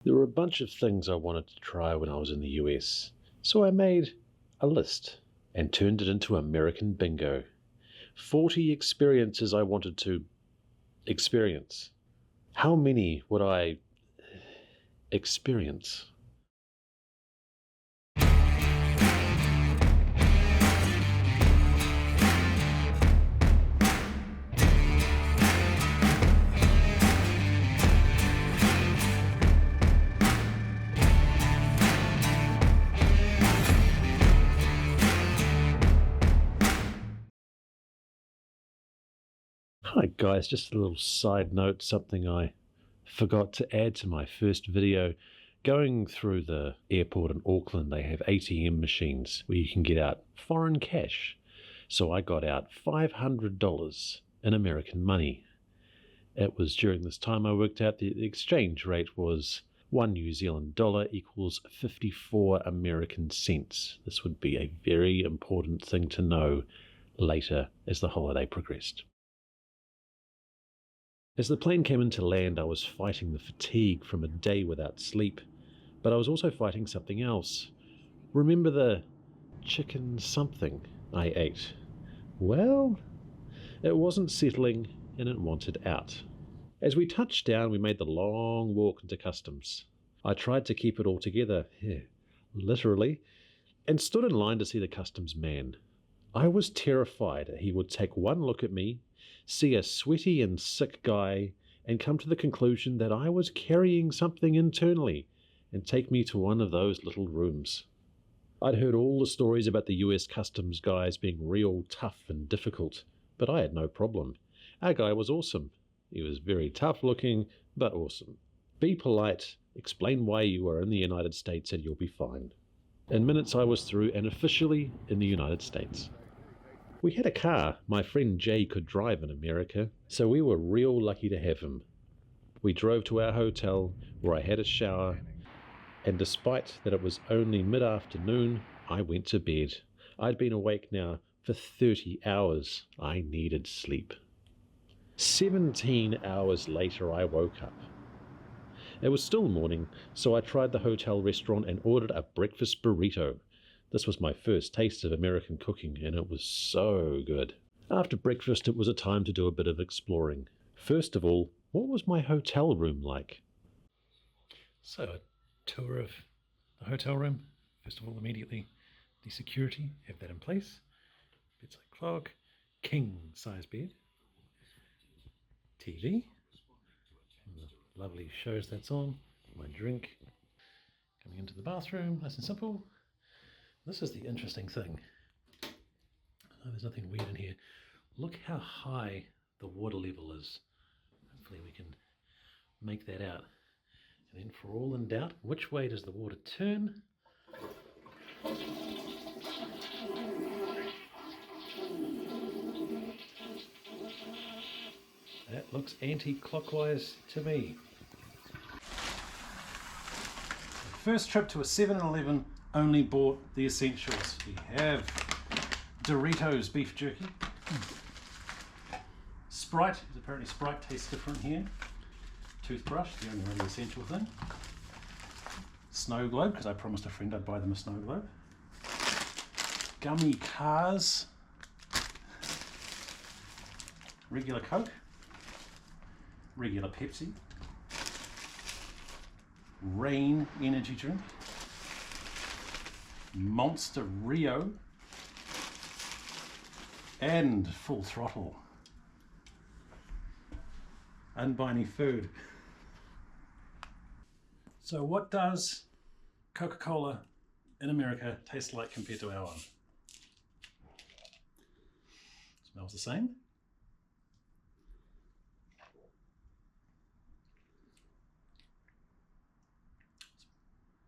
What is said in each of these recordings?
There were a bunch of things I wanted to try when I was in the US, so I made a list and turned it into American Bingo. 40 experiences I wanted to experience. How many would I experience? Hi guys, just a little side note, something I forgot to add to my first video. Going through the airport in Auckland, they have ATM machines where you can get out foreign cash. So I got out $500 in American money. It was during this time I worked out the exchange rate was 1 New Zealand dollar equals 54 American cents. This would be a very important thing to know later as the holiday progressed. As the plane came into land, I was fighting the fatigue from a day without sleep, but I was also fighting something else. Remember the chicken something I ate? Well, it wasn't settling and it wanted out. As we touched down, we made the long walk into customs. I tried to keep it all together, literally, and stood in line to see the customs man. I was terrified that he would take one look at me, see a sweaty and sick guy, and come to the conclusion that I was carrying something internally and take me to one of those little rooms. I'd heard all the stories about the US customs guys being real tough and difficult, but I had no problem. Our guy was awesome. He was very tough looking, but awesome. Be polite, explain why you are in the United States, and you'll be fine. In minutes I was through and officially in the United States. We had a car my friend Jay could drive in America, so we were real lucky to have him. We drove to our hotel where I had a shower, and despite that it was only mid-afternoon, I went to bed. I'd been awake now for 30 hours. I needed sleep. 17 hours later I woke up. It was still morning, so I tried the hotel restaurant and ordered a breakfast burrito. This was my first taste of American cooking, and it was so good. After breakfast, it was a time to do a bit of exploring. First of all, what was my hotel room like? So, a tour of the hotel room. First of all, immediately, the security, have that in place. Bedside clock, king-size bed, TV, the lovely shows that's on, my drink. Coming into the bathroom, nice and simple. This is the interesting thing. Oh, there's nothing weird in here. Look how high the water level is. Hopefully we can make that out. And then for all in doubt, which way does the water turn? That looks anti-clockwise to me. First trip to a 7-Eleven, only bought the essentials. We have Doritos beef jerky. Sprite, because apparently Sprite tastes different here. Toothbrush, the only really essential thing. Snow globe, because I promised a friend I'd buy them a snow globe. Gummy cars. Regular Coke. Regular Pepsi. Rain energy drink. Monster Rio, and Full Throttle. And buy any food. So what does Coca-Cola in America taste like compared to our one? Smells the same.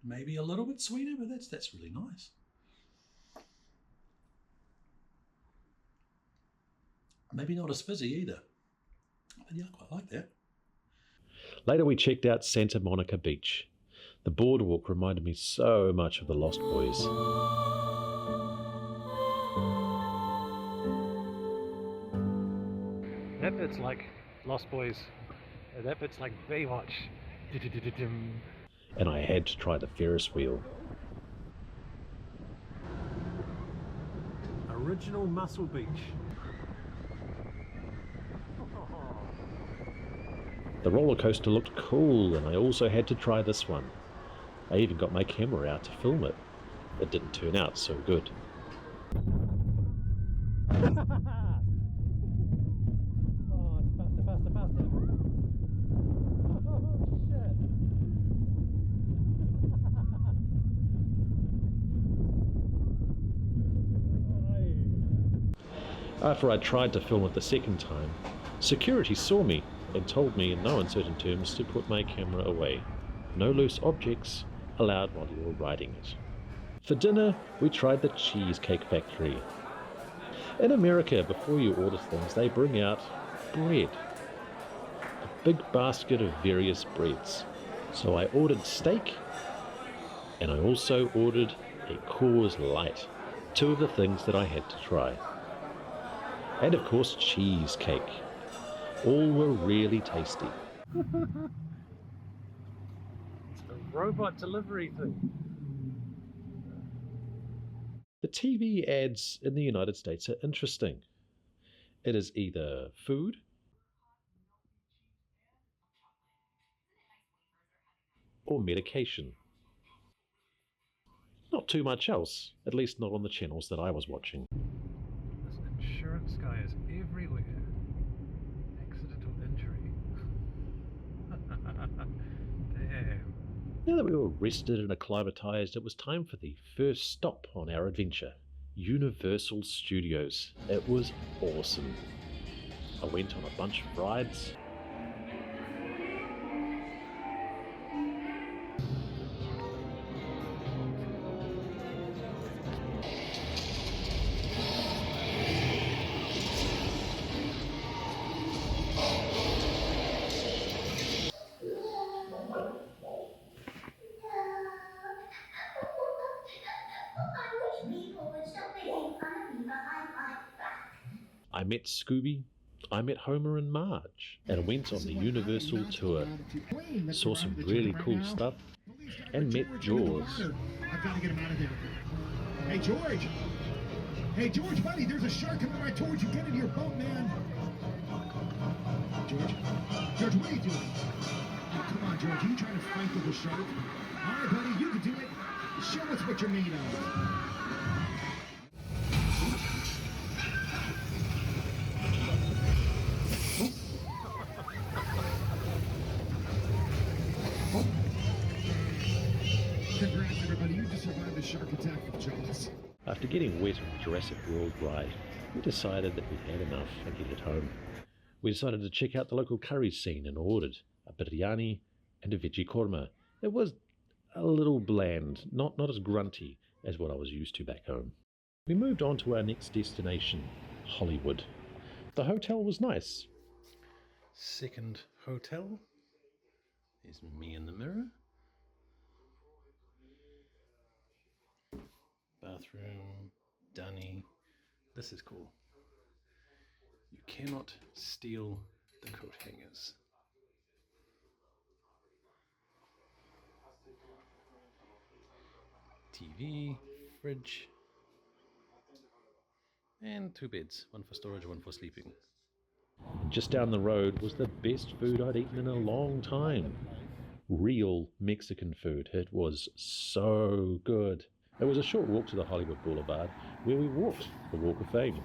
Maybe a little bit sweeter, but that's really nice. Maybe not as fizzy either. But yeah, I quite like that. Later we checked out Santa Monica Beach. The boardwalk reminded me so much of the Lost Boys. That bit's like Lost Boys. That bit's like Baywatch. and I had to try the Ferris wheel. Original Muscle Beach. The roller coaster looked cool, and I also had to try this one. I even got my camera out to film it. It didn't turn out so good. After I tried to film it the second time, security saw me and told me in no uncertain terms to put my camera away. No loose objects allowed while you were riding it. For dinner, we tried the Cheesecake Factory. In America, before you order things, they bring out bread. A big basket of various breads. So I ordered steak, and I also ordered a Coors Light. Two of the things that I had to try. And of course, cheesecake. All were really tasty. It's a robot delivery thing. The TV ads in the United States are interesting. It is either food or medication. Not too much else, at least not on the channels that I was watching. This insurance guy is everywhere. Accidental injury. Damn. Now that we were rested and acclimatized, it was time for the first stop on our adventure. Universal Studios. It was awesome. I went on a bunch of rides. I met Scooby, I met Homer and Marge, and went on the Universal tour. Saw some really cool stuff, and met Jaws. I've got to get him out of there. Hey, George! Hey, George, buddy, there's a shark coming right towards you. Get into your boat, man. George? George, what are you doing? Oh, come on, George, you trying to fight with the shark? All right, buddy, you can do it. Show us what you're made of. Congrats, everybody. You just survived a shark attack with Jaws. After getting wet on the Jurassic World ride, we decided that we'd had enough and headed home. We decided to check out the local curry scene and ordered a biryani and a veggie korma. It was a little bland, not as grunty as what I was used to back home. We moved on to our next destination, Hollywood. The hotel was nice. Second hotel. There's me in the mirror. Bathroom, dunny. This is cool. You cannot steal the coat hangers. TV, fridge, and two beds, one for storage, one for sleeping. Just down the road was the best food I'd eaten in a long time. Real Mexican food. It was so good. It was a short walk to the Hollywood Boulevard, where we walked the Walk of Fame.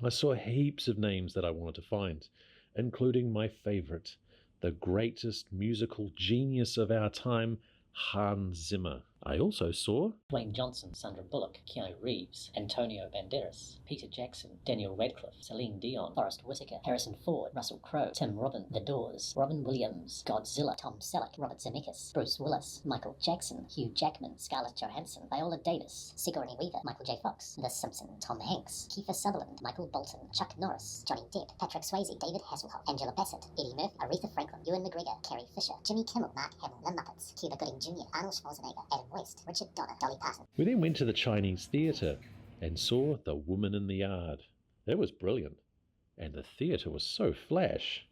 I saw heaps of names that I wanted to find, including my favorite, the greatest musical genius of our time, Hans Zimmer. I also saw Dwayne Johnson, Sandra Bullock, Keanu Reeves, Antonio Banderas, Peter Jackson, Daniel Radcliffe, Celine Dion, Forrest Whitaker, Harrison Ford, Russell Crowe, Tim Robin, The Doors, Robin Williams, Godzilla, Tom Selleck, Robert Zemeckis, Bruce Willis, Michael Jackson, Hugh Jackman, Scarlett Johansson, Viola Davis, Sigourney Weaver, Michael J. Fox, The Simpsons, Tom Hanks, Kiefer Sutherland, Michael Bolton, Chuck Norris, Johnny Depp, Patrick Swayze, David Hasselhoff, Angela Bassett, Eddie Murphy, Aretha Franklin, Ewan McGregor, Carrie Fisher, Jimmy Kimmel, Mark Hamill, The Muppets, Cuba Gooding Jr., Arnold Schwarzenegger, Adam West, Richard Donner, Dolly Parton. We then went to the Chinese theatre and saw The Woman in the Yard. It was brilliant, and the theatre was so flash.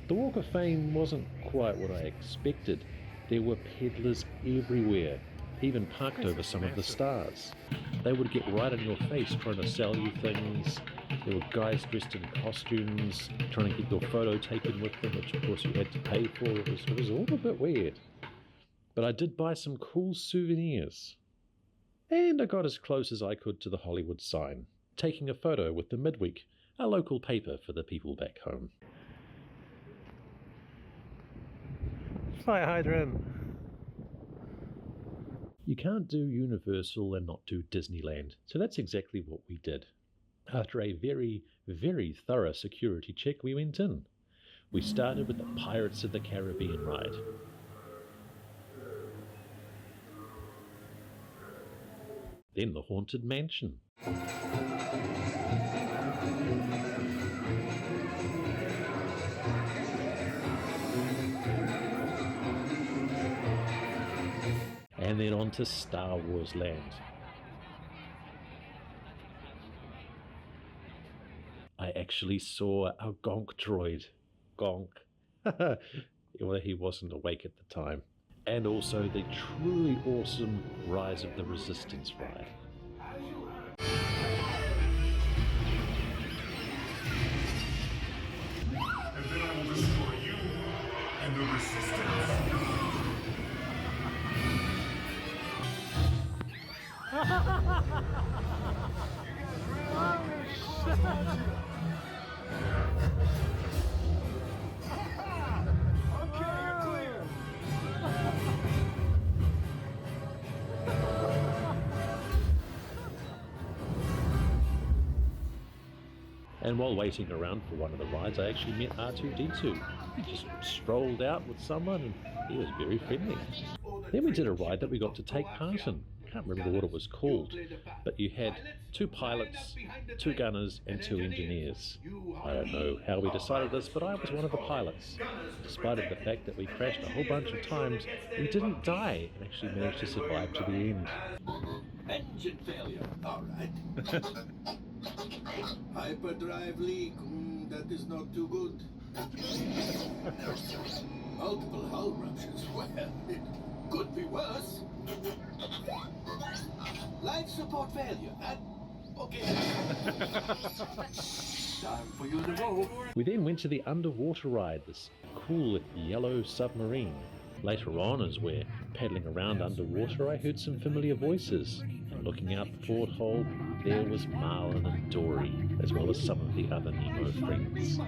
The Walk of Fame wasn't quite what I expected. There were peddlers everywhere, even parked over some of the stars. They would get right in your face trying to sell you things. There were guys dressed in costumes trying to get your photo taken with them, which of course you had to pay for. It was all a bit weird. But I did buy some cool souvenirs. And I got as close as I could to the Hollywood sign, taking a photo with the Midweek, a local paper for the people back home. Fire hydrant! You can't do Universal and not do Disneyland, so that's exactly what we did. After a very, very thorough security check, we went in. We started with the Pirates of the Caribbean ride. Then the Haunted Mansion. And then on to Star Wars Land. I actually saw a Gonk droid. Gonk. Well, he wasn't awake at the time. And also the truly awesome Rise of the Resistance ride. And then I will destroy you and the Resistance. And while waiting around for one of the rides, I actually met R2-D2. He just strolled out with someone and he was very friendly. Then we did a ride that we got to take part in. I can't remember what it was called, but you had 2 pilots, 2 gunners and 2 engineers. I don't know how we decided this, but I was one of the pilots. Despite the fact that we crashed a whole bunch of times, we didn't die and actually managed to survive to the end. Engine failure, all right. Hyperdrive leak, that is not too good. Multiple hull ruptures, well, it could be worse. Life support failure, okay. Time for you to go. We then went to the underwater ride, this cool yellow submarine. Later on, as we're paddling around underwater, I heard some familiar voices. And looking out the porthole, there was Marlin and Dory, as well as some of the other Nemo friends.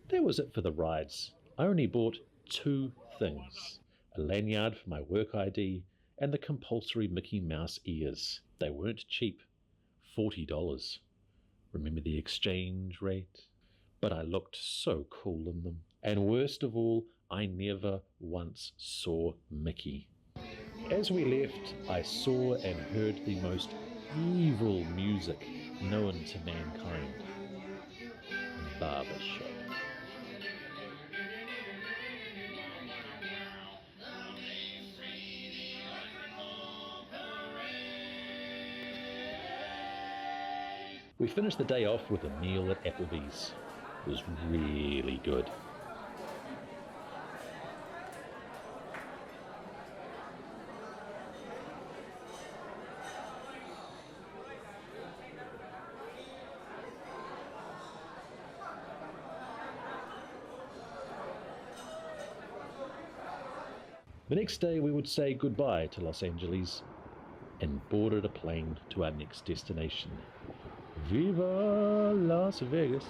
That was it for the rides. I only bought 2 things. A lanyard for my work ID and the compulsory Mickey Mouse ears. They weren't cheap. $40. Remember the exchange rate? But I looked so cool in them. And worst of all, I never once saw Mickey. As we left, I saw and heard the most evil music known to mankind. Barbershop. We finished the day off with a meal at Applebee's. It was really good. The next day we would say goodbye to Los Angeles and boarded a plane to our next destination. Viva Las Vegas!